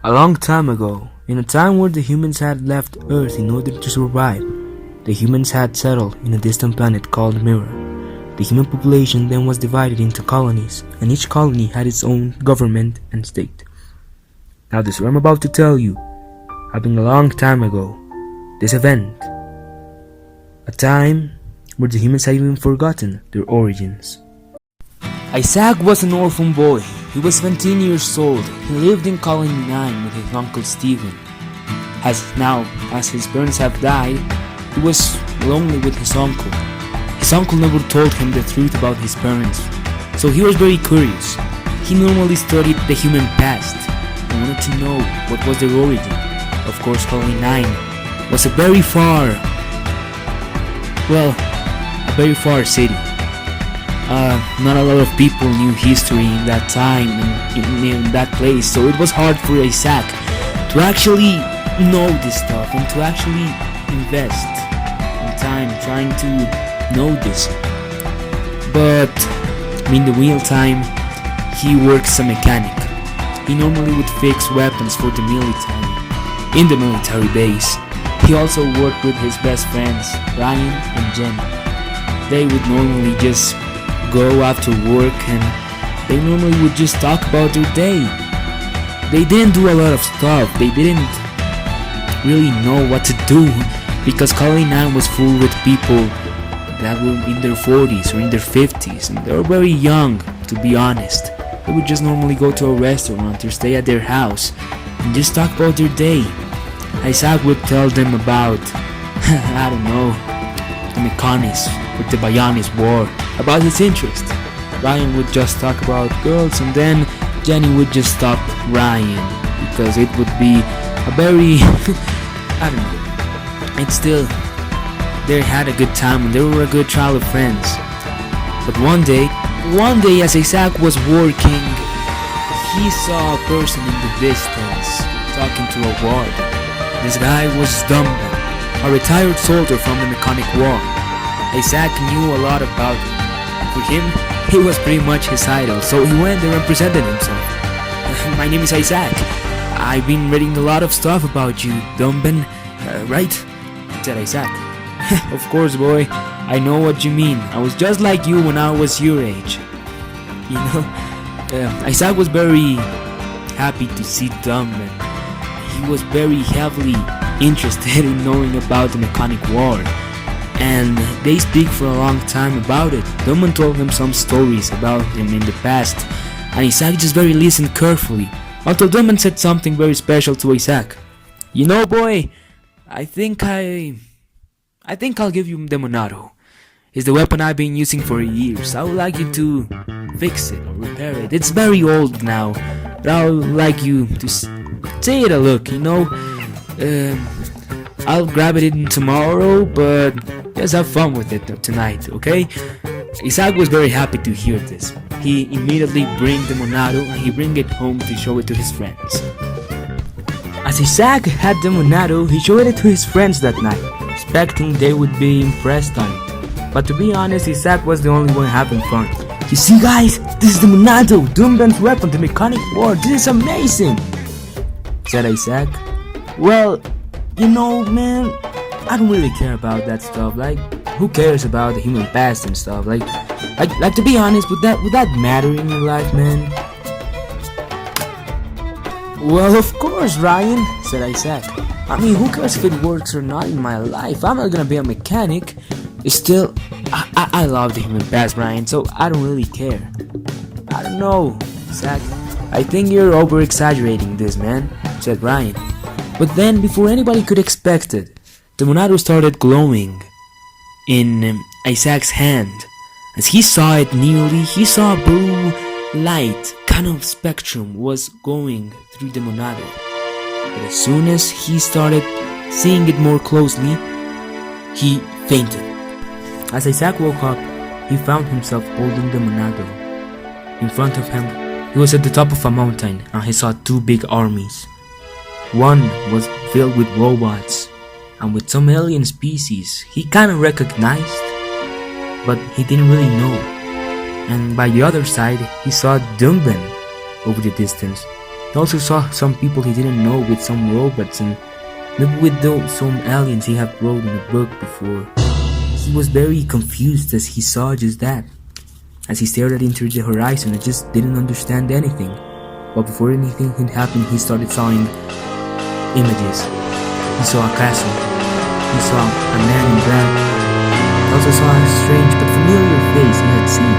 A long time ago, in a time where the humans had left Earth in order to survive, the humans had settled in a distant planet called Mirror. The human population then was divided into colonies, and each colony had its own government and state. Now this what I'm about to tell you happened a long time ago. This event, a time where the humans had even forgotten their origins. Isaac was an orphan boy. He was 17 years old. He lived in Colony 9 with his uncle Stephen. As his parents have died, he was lonely with his uncle. His uncle never told him the truth about his parents, so he was very curious. He normally studied the human past and wanted to know what was their origin. Of course, Colony 9 was a very far city. Not a lot of people knew history in that time and in that place, so it was hard for Isaac to actually know this stuff and to actually invest in time trying to know this. But in the real time, he works as a mechanic. He normally would fix weapons for the military in the military base. He also worked with his best friends, Ryan and Jen. They would normally just go after work and they normally would just talk about their day. They didn't do a lot of stuff. They didn't really know what to do because Colony 9 was full with people that were in their 40s or in their 50s and they were very young, to be honest. They would just normally go to a restaurant or stay at their house and just talk about their day. Isaac would tell them about, I don't know, the mechanics with the Bayanis war, about his interest. Ryan would just talk about girls and then Jenny would just stop Ryan because it would be a very, I don't know. It's still, they had a good time and they were a good trial of friends. But one day as Isaac was working, he saw a person in the distance talking to a ward. This guy was Dumben, a retired soldier from the mechanic war. Isaac knew a lot about him. For him, he was pretty much his idol, so he went there and presented himself. My name is Isaac. I've been reading a lot of stuff about you, Dumben, right? Said Isaac. Of course, boy. I know what you mean. I was just like you when I was your age. You know, Isaac was very happy to see Dumben. He was very heavily interested in knowing about the mechanic war. And they speak for a long time about it. Dumben told him some stories about him in the past, and Isaac just very listened carefully, until Dumben said something very special to Isaac. You know, boy, I think I'll give you the Monado. It's the weapon I've been using for years. I would like you to fix it or repair it. It's very old now, but I would like you to say it a look, you know. I'll grab it in tomorrow, but just have fun with it tonight, okay? Isaac was very happy to hear this. He immediately bring the Monado and he bring it home to show it to his friends. As Isaac had the Monado, he showed it to his friends that night, expecting they would be impressed on it. But to be honest, Isaac was the only one having fun. You see, guys, this is the Monado, Dumben's weapon, the mechanic war. This is amazing, said Isaac. Well, you know, man, I don't really care about that stuff. Like, who cares about the human past and stuff? Like to be honest, would that matter in your life, man? Well, of course, Ryan, said Isaac. I mean, who cares if it works or not in my life? I'm not gonna be a mechanic. Still, I love the human past, Ryan, so I don't really care. I don't know, Isaac. I think you're over-exaggerating this, man, said Ryan. But then, before anybody could expect it, the Monado started glowing in Isaac's hand. As he saw it nearly, he saw a blue light, kind of spectrum, was going through the Monado. But as soon as he started seeing it more closely, he fainted. As Isaac woke up, he found himself holding the Monado. In front of him, he was at the top of a mountain and he saw two big armies. One was filled with robots and with some alien species he kind of recognized, but he didn't really know. And by the other side, he saw Dumben over the distance. He also saw some people he didn't know with some robots and maybe with some aliens he had wrote in a book before. He was very confused as he saw just that. As he stared into the horizon and just didn't understand anything. But before anything had happened, he started seeing images. He saw a castle. He saw a man in black. He also saw a strange but familiar face he had seen.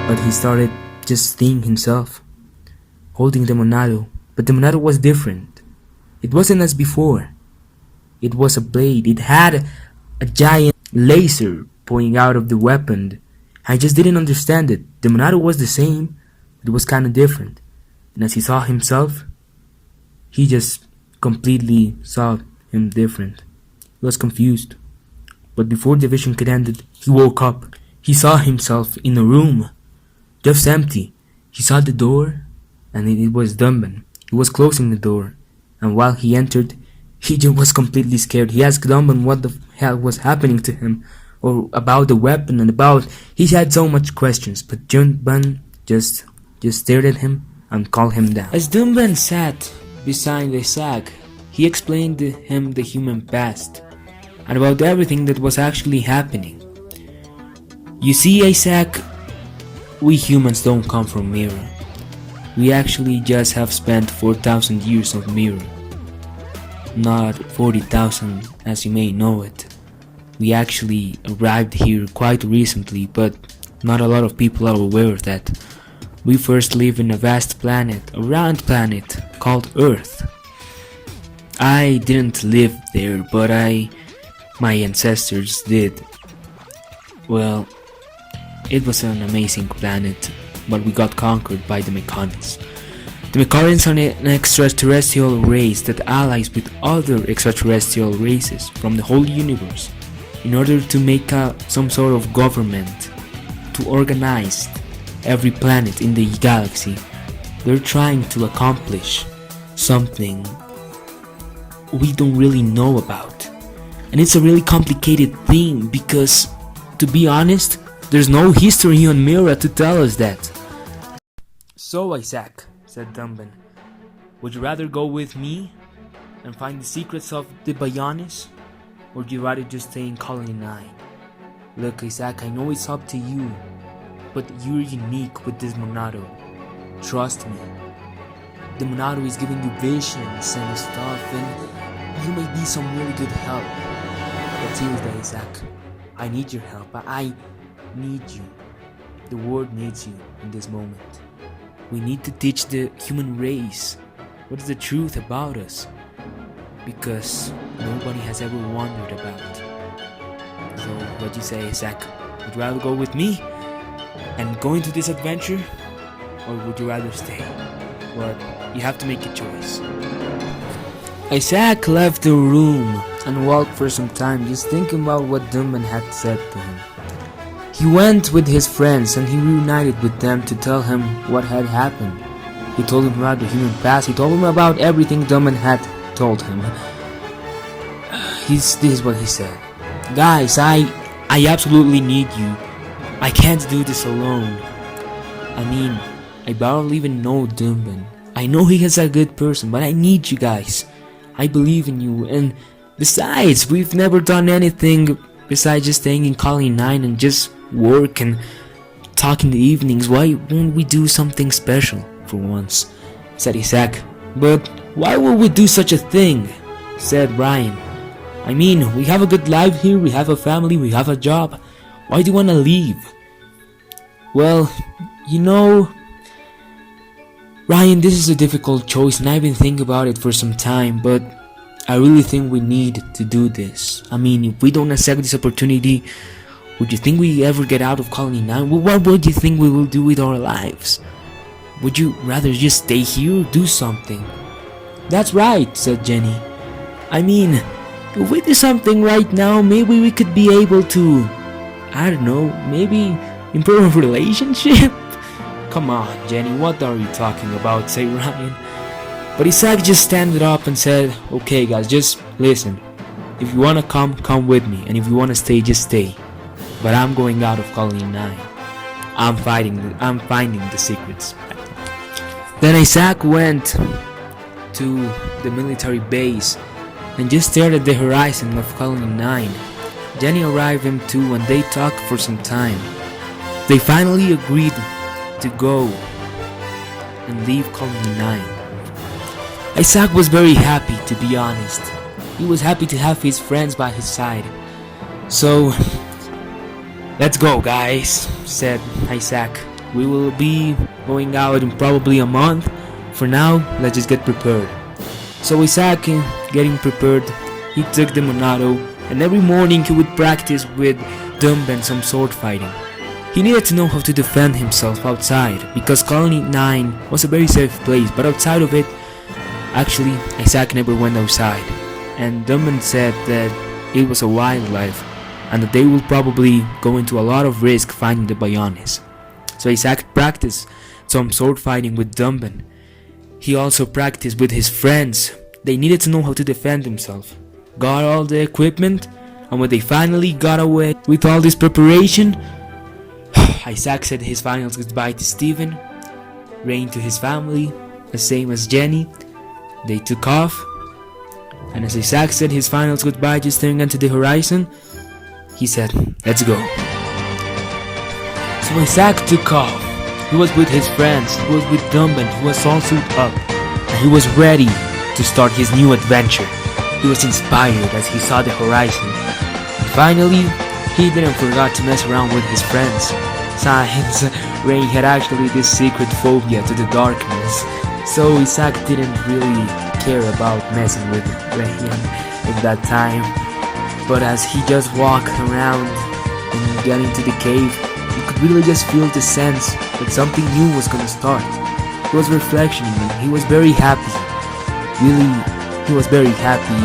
But he started just seeing himself holding the Monado. But the Monado was different. It wasn't as before. It was a blade. It had a giant laser pointing out of the weapon. I just didn't understand it. The Monado was the same, but it was kinda different. And as he saw himself, he just completely saw him different. He was confused. But before the vision could end, he woke up. He saw himself in a room, just empty. He saw the door, and it was Dumban. He was closing the door. And while he entered, he just was completely scared. He asked Dumban what the hell was happening to him, or about the weapon, and about... He had so much questions, but Dumban just stared at him and called him down. As Dumban sat beside Isaac, he explained to him the human past, and about everything that was actually happening. You see, Isaac, we humans don't come from Mirror. We actually just have spent 4,000 years of Mirror. Not 40,000 as you may know it. We actually arrived here quite recently, but not a lot of people are aware of that. We first live in a vast planet, a round planet called Earth. I didn't live there, but my ancestors did. Well, it was an amazing planet, but we got conquered by the Mechanics. The Mechanics are an extraterrestrial race that allies with other extraterrestrial races from the whole universe in order to make some sort of government to organize every planet in the galaxy. They're trying to accomplish something we don't really know about. And it's a really complicated thing because, to be honest, there's no history on Mira to tell us that. So Isaac, said Dumban, would you rather go with me and find the secrets of the Bionis? Or would you rather just stay in Colony 9? Look, Isaac, I know it's up to you, but you're unique with this Monado. Trust me. The Monado is giving you visions and stuff, and you may be some really good help. But seriously, Isaac, I need your help. I need you. The world needs you in this moment. We need to teach the human race what is the truth about us, because nobody has ever wondered about. So what do you say, Isaac? Would you rather go with me and go into this adventure, or would you rather stay? Well, you have to make a choice. Isaac left the room and walked for some time, just thinking about what Dumban had said to him. He went with his friends and he reunited with them to tell him what had happened. He told him about the human past. He told him about everything Dumban had told him. This is what he said. Guys, I absolutely need you. I can't do this alone. I mean, I barely even know Dumban. I know he is a good person, but I need you guys. I believe in you, and besides, we've never done anything besides just staying in Colony 9 and just work and talk in the evenings. Why won't we do something special for once? Said Isaac. But why would we do such a thing? Said Ryan. I mean, we have a good life here, we have a family, we have a job. Why do you want to leave? Well, you know, Ryan, this is a difficult choice and I've been thinking about it for some time, but I really think we need to do this. I mean, if we don't accept this opportunity, would you think we ever get out of Colony 9? What would you think we will do with our lives? Would you rather just stay here or do something? That's right, said Jenny. I mean, if we do something right now, maybe we could be able to, I don't know, maybe improve a relationship? Come on, Jenny, what are you talking about, said Ryan. But Isaac just standed up and said, okay guys, just listen. If you wanna come with me, and if you wanna stay, just stay. But I'm going out of Colony 9. I'm finding the secrets. Then Isaac went to the military base and just stared at the horizon of Colony 9. Jenny arrived him too, and they talked for some time. They finally agreed to go and leave Colony 9. Isaac was very happy, to be honest. He was happy to have his friends by his side. So, let's go, guys, said Isaac. We will be going out in probably a month. For now, let's just get prepared. So Isaac, getting prepared, he took the Monado, and every morning he would practice with Dumben some sword fighting. He needed to know how to defend himself outside, because Colony 9 was a very safe place, but outside of it, actually, Isaac never went outside. And Dumben said that it was a wildlife, and that they would probably go into a lot of risk finding the Bionis. So Isaac practiced some sword fighting with Dumben. He also practiced with his friends. They needed to know how to defend themselves. Got all the equipment, and when they finally got away with all this preparation, Isaac said his final goodbye to Steven, Rain to his family, the same as Jenny. They took off, and as Isaac said his final goodbye, just staring into the horizon, he said, "Let's go." So Isaac took off. He was with his friends, he was with Dumben, he was all suited up, and he was ready to start his new adventure. He was inspired as he saw the horizon. And finally, he didn't forget to mess around with his friends. Since Rain had actually this secret phobia to the darkness, so Isaac didn't really care about messing with Rain at that time. But as he just walked around and got into the cave, you could really just feel the sense that something new was gonna start. It was reflection, and he was very happy. Really, he was very happy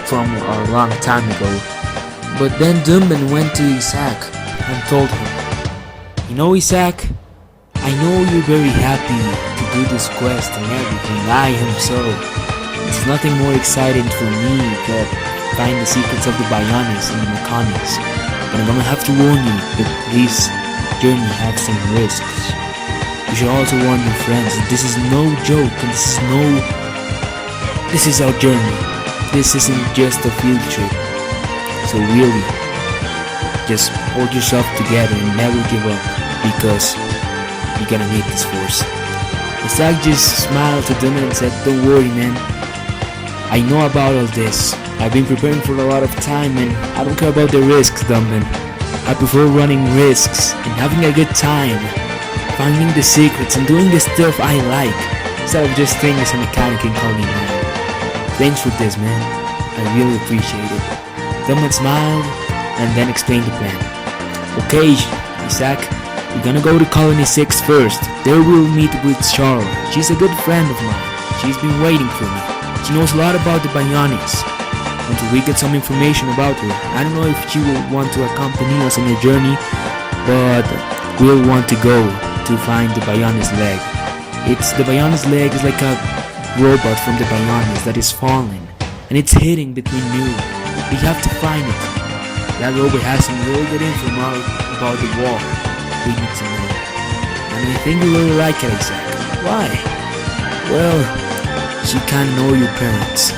from a long time ago. But then Dumben went to Isaac and told him, "You know, Isaac, I know you're very happy to do this quest and everything. I am so. There's nothing more exciting for me than find the secrets of the Bionis and the mechanics. But I'm gonna have to warn you that this journey has some risks. You should also warn your friends that this is no joke, and this is our journey. This isn't just a field trip. So really, just hold yourself together and never give up, because you're gonna need this force." Isaac just smiled to Dumben and said, "Don't worry, man. I know about all this. I've been preparing for a lot of time, and I don't care about the risks, Dumben. I prefer running risks and having a good time, finding the secrets and doing the stuff I like, instead of just staying as a mechanic in Colony 9. Thanks for this, man. I really appreciate it." Dumben smiled and then explained the plan. "Okay, Isaac, we're gonna go to Colony 6 first. There we'll meet with Charlotte. She's a good friend of mine. She's been waiting for me. She knows a lot about the Bionis. Until we get some information about her, I don't know if she will want to accompany us on the journey, but we'll want to go to find the Bionis leg. The Bionis leg is like a robot from the Bionis that is fallen, and it's hidden between you. We have to find it. That robot has some really good info about the war we need to know. And I think you really like it, Isaac. Why? Well, she can't know your parents.